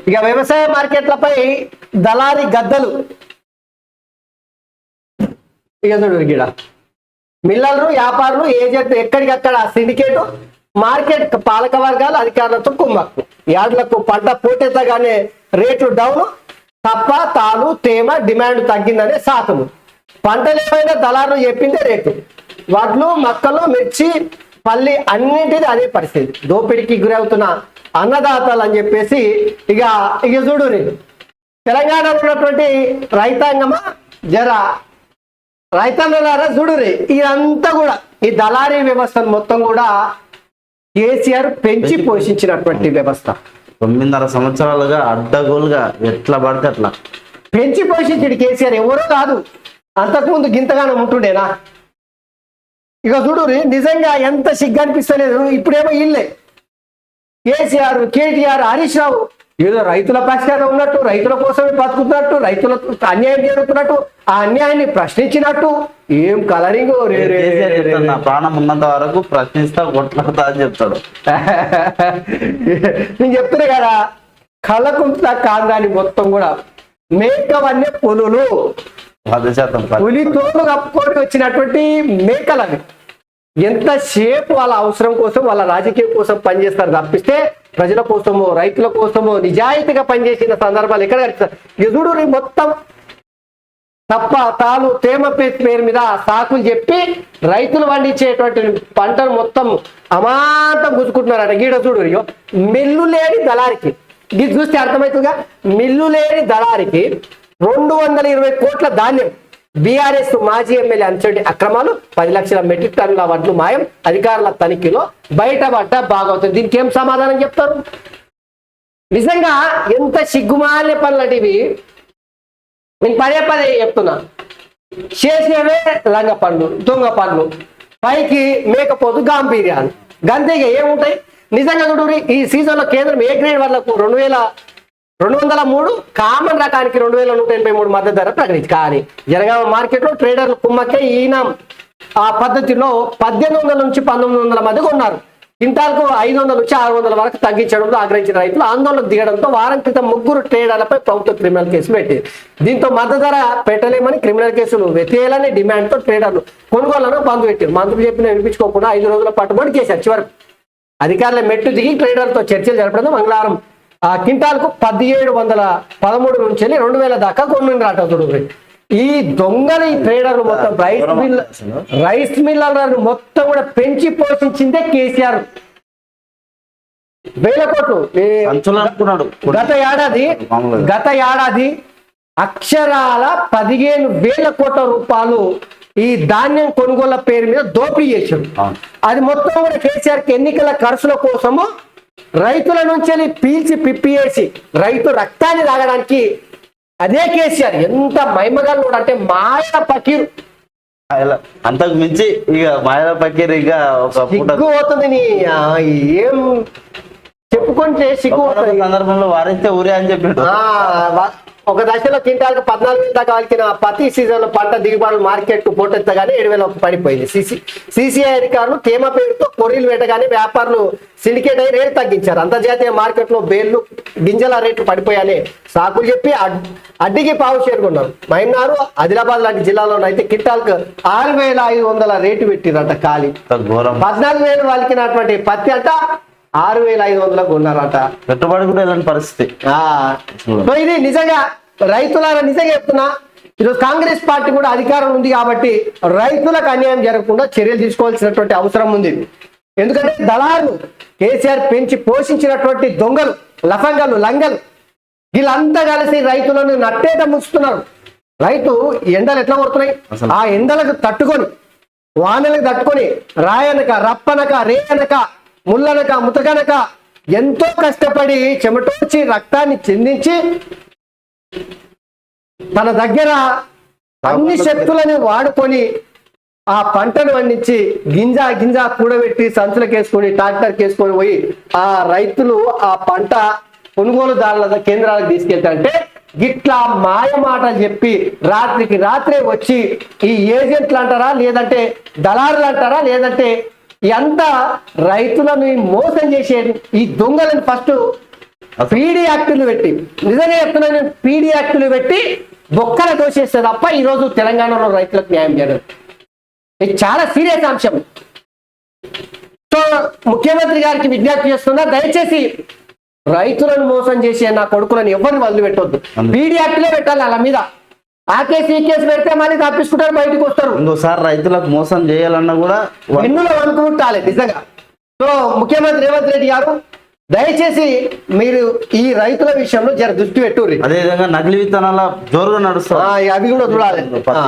ఇక వ్యవసాయ మార్కెట్లపై దళారీ గద్దలు. ఇక చూడు గిడ మిల్లర్లు, వ్యాపారులు, ఏజెంట్లు ఎక్కడికక్కడ సిండికేట్, మార్కెట్ పాలక వర్గాలు అధికారులతో కుమ్మక్కు. యార్డులకు పంట పోటెత్తగానే రేట్లు డౌన్, తప్ప తాలు తేమ డిమాండ్ తగ్గిందనే సాకులు. పంటలు ఏమైనా దళారులు చెప్పిందే రేటు. వడ్లు, మక్కలు, మిర్చి, పల్లి అన్నింటిది అదే పరిస్థితి. దోపిడికి గురవుతున్న అన్నదాతలు అని చెప్పేసి ఇక ఇక చూడు తెలంగాణలో ఉన్నటువంటి రైతాంగమా జర రైతాంగారా చూడురి. ఇదంతా కూడా ఈ దళారీ వ్యవస్థను మొత్తం కూడా కేసీఆర్ పెంచి పోషించినటువంటి వ్యవస్థ. 9.5 సంవత్సరాలుగా అడ్డగోలుగా ఎట్లా పడితే అట్లా పెంచి పోషించాడు కేసీఆర్. ఎవరో కాదు, అంతకుముందు గింతగానం ఉంటుండేనా? ఇక చూడురి నిజంగా ఎంత సిగ్గు అనిపిస్తలేదు. ఇప్పుడేమో ఇల్లే కేసీఆర్, కేటీఆర్, హరీష్ రావు ఏదో రైతుల పక్షాన ఉన్నట్టు, రైతుల కోసమే బతుకుతున్నట్టు, రైతులకు అన్యాయం జరుగుతున్నట్టు, ఆ అన్యాయాన్ని ప్రశ్నించినట్టు. ఏం కలరింగ్! నా ప్రాణం ఉన్నంత వరకు ప్రశ్నిస్తా, కొట్లాడతా అని చెప్తాడు. నేను చెప్తున్నా కదా, కళ్ళకుంట్ల కాంగాని మొత్తం కూడా మేకవన్నీ పులులు, 10% పులి తోలు కప్పుకొని వచ్చినటువంటి మేకలవి. ఎంతసేపు వాళ్ళ అవసరం కోసం, వాళ్ళ రాజకీయం కోసం పనిచేస్తారు తప్పిస్తే ప్రజల కోసమో రైతుల కోసమో నిజాయితీగా పనిచేసిన సందర్భాలు ఎక్కడ కనిపిస్తారు? ఎదుడు మొత్తం తప్ప తాలు తేమ పేరు మీద సాకులు చెప్పి రైతులు పండించేటువంటి పంటను మొత్తం అమాంతం గుంజుకుంటున్నారట. గీడ చూడు మిల్లు లేని దళారికి, ఇది చూస్తే అర్థమవుతుందిగా. మిల్లు లేని దళారికి 220 కోట్ల ధాన్యం. బీఆర్ఎస్ మాజీ ఎమ్మెల్యే అంచటి అక్రమాలు, 10 లక్షల మెట్రిక్ టన్నుల వడ్లు మాయం, అధికారుల తనిఖీలో బయటపడ్డ బాగవుతుంది. దీనికి ఏం సమాధానం చెప్తారు? నిజంగా ఎంత సిగ్గుమాల్య పనులటివి. నేను పదే చెప్తున్నా, చేసేవే లంగ పనులు, దొంగ పనులు, పైకి మేకపోతు గాంభీర్యాలు, గంతేగా ఏముంటాయి? నిజంగా చూడు ఈ సీజన్లో కేంద్రం ఏ గ్రేడ్ వాళ్ళకు 2203 కామన్ రకానికి 2183 మద్దతు ధర ప్రకటించి, కానీ జనగామ మార్కెట్లో ట్రేడర్లు కుమ్మక్కే ఈయన ఆ పద్ధతిలో 1800 నుంచి 1900 మధ్య కొన్నారు. క్వింటాల్కు 500 నుంచి 600 వరకు తగ్గించడంలో ఆగ్రహించిన రైతులు ఆందోళనకు దిగడంతో వారం క్రితం 3 ట్రేడర్లపై ప్రభుత్వం క్రిమినల్ కేసు పెట్టింది. దీంతో మద్దతు ధర పెట్టలేమని క్రిమినల్ కేసులు వెతేయాలని డిమాండ్తో ట్రేడర్లు కొనుగోళ్లను బంద్ పెట్టారు. మంత్రులు చెప్పిన వినిపించుకోకుండా 5 రోజుల పట్టుబడి చేశారు. చివరకు అధికారుల మెట్టు దిగి ట్రేడర్లతో చర్చలు జరపడంతో మంగళవారం ఆ క్వింటాల్కు 1713 నుంచి 2000 దాకా కొనుగోలు చూడు. ఈ దొంగలు, ఈ ట్రేడర్లు మొత్తం రైస్ మిల్లర్లను మొత్తం కూడా పెంచి పోషించిందే కేసీఆర్. 1000 కోట్లు గత ఏడాది అక్షరాల 15,000 కోట్ల రూపాయలు ఈ ధాన్యం కొనుగోళ్ల పేరు మీద దోపిడీ చేశారు. అది మొత్తం కూడా కేసీఆర్కి ఎన్నికల ఖర్చుల కోసము రైతుల నుంచి పీల్చి పిప్పేసి రైతు రక్తాన్ని తాగడానికి అదే కేసీఆర్. ఎంత మైమగాలు కూడా అంటే మాయల పకీరు, అంతకు మించి ఇక మాయల పకీర్ ఇక సిగ్గు అవుతుంది. ఏం చెప్పుకుంటే సిగ్గు సందర్భంలో వారైతే ఊరే అని చెప్పాడు. ఒక దశలో క్వింటాల్కి 14,000 దాకా వాలికిన ప్రతి సీజన్ లో పంట దిగుబడులు మార్కెట్ కు పోటెత్తగానే 7,000 పడిపోయింది. సిసిఐ అధికారులు తేమ పేరుతో కొర్రీలు పెట్టగానే వ్యాపారులు సిండికేట్ అయి రేటు తగ్గించారు. అంతర్జాతీయ మార్కెట్ లో బేళ్లు, గింజల రేట్లు పడిపోయాయని సాకులు చెప్పి అడ్డికి పావు చేరుకున్నారు. మహబూబ్నగర్, ఆదిలాబాద్ లాంటి జిల్లాలో అయితే క్వింటాల్కు 6,500 రేటు పెట్టిరట. ఖాళీ 14,000 వాలికినటువంటి పత్తి అంట 6,500 కొన్నారట. పెట్టుబడి కూడా ఇలాంటి పరిస్థితి. ఇది నిజంగా రైతులారా నిజంగా చెప్తున్నా, ఈరోజు కాంగ్రెస్ పార్టీ కూడా అధికారం ఉంది కాబట్టి రైతులకు అన్యాయం జరగకుండా చర్యలు తీసుకోవాల్సినటువంటి అవసరం ఉంది. ఎందుకంటే దళారులు కేసీఆర్ పెంచి పోషించినటువంటి దొంగలు, లఫంగలు, లంగలు వీళ్ళంతా కలిసి రైతులను నట్టేట ముంచుతున్నారు. రైతు ఎండలు ఎట్లా కొడుతున్నాయి, ఆ ఎండలకు తట్టుకొని, వానలకు తట్టుకొని, రాయనక, రప్పనక, రేయనక, ముళ్ళనక, ముతకనక ఎంతో కష్టపడి చెమటోచి రక్తాన్ని చెందించి తన దగ్గర అన్ని శక్తులని వాడుకొని ఆ పంటను పండించి గింజ కూడబెట్టి సంచులకేసుకొని ట్రాక్టర్కి వేసుకొని పోయి ఆ రైతులు ఆ పంట కొనుగోలుదారుల కేంద్రాలకు తీసుకెళ్తారంటే గిట్లా మాయ మాట చెప్పి రాత్రికి రాత్రే వచ్చి ఈ ఏజెంట్లు అంటారా, లేదంటే దళారులు అంటారా, లేదంటే ఎంత రైతులను మోసం చేసే ఈ దొంగలను ఫస్ట్ పీడీ యాక్టులు పెట్టి, నిజంగా చెప్తున్నాను, పీడీ యాక్టులు పెట్టి బొక్కల దోషేస్తే తప్ప ఈరోజు తెలంగాణలో రైతులకు న్యాయం చేయడం ఇది చాలా సీరియస్ అంశం. సో ముఖ్యమంత్రి గారికి విజ్ఞప్తి చేస్తున్నా, దయచేసి రైతులను మోసం చేసే నా కొడుకులను ఎవరిని వదిలిపెట్టొద్దు. పీడీ యాక్టులే పెట్టాలి వాళ్ళ మీద. ఆ కేసు ఈ కేసు పెడితే మళ్ళీ తప్పించుకుంటారు, బయటకు వస్తారు. ఇంకోసారి రైతులకు మోసం చేయాలన్నా కూడా వెన్నులో వణుకుంటాలి నిజంగా. సో ముఖ్యమంత్రి రేవంత్ రెడ్డి గారు దయచేసి మీరు ఈ రైతుల విషయంలో జర దృష్టి పెట్టుర్రి. అదే విధంగా నకిలీ విత్తనాల జోరుగా నడుస్తారు. అవి కూడా చూడాలి.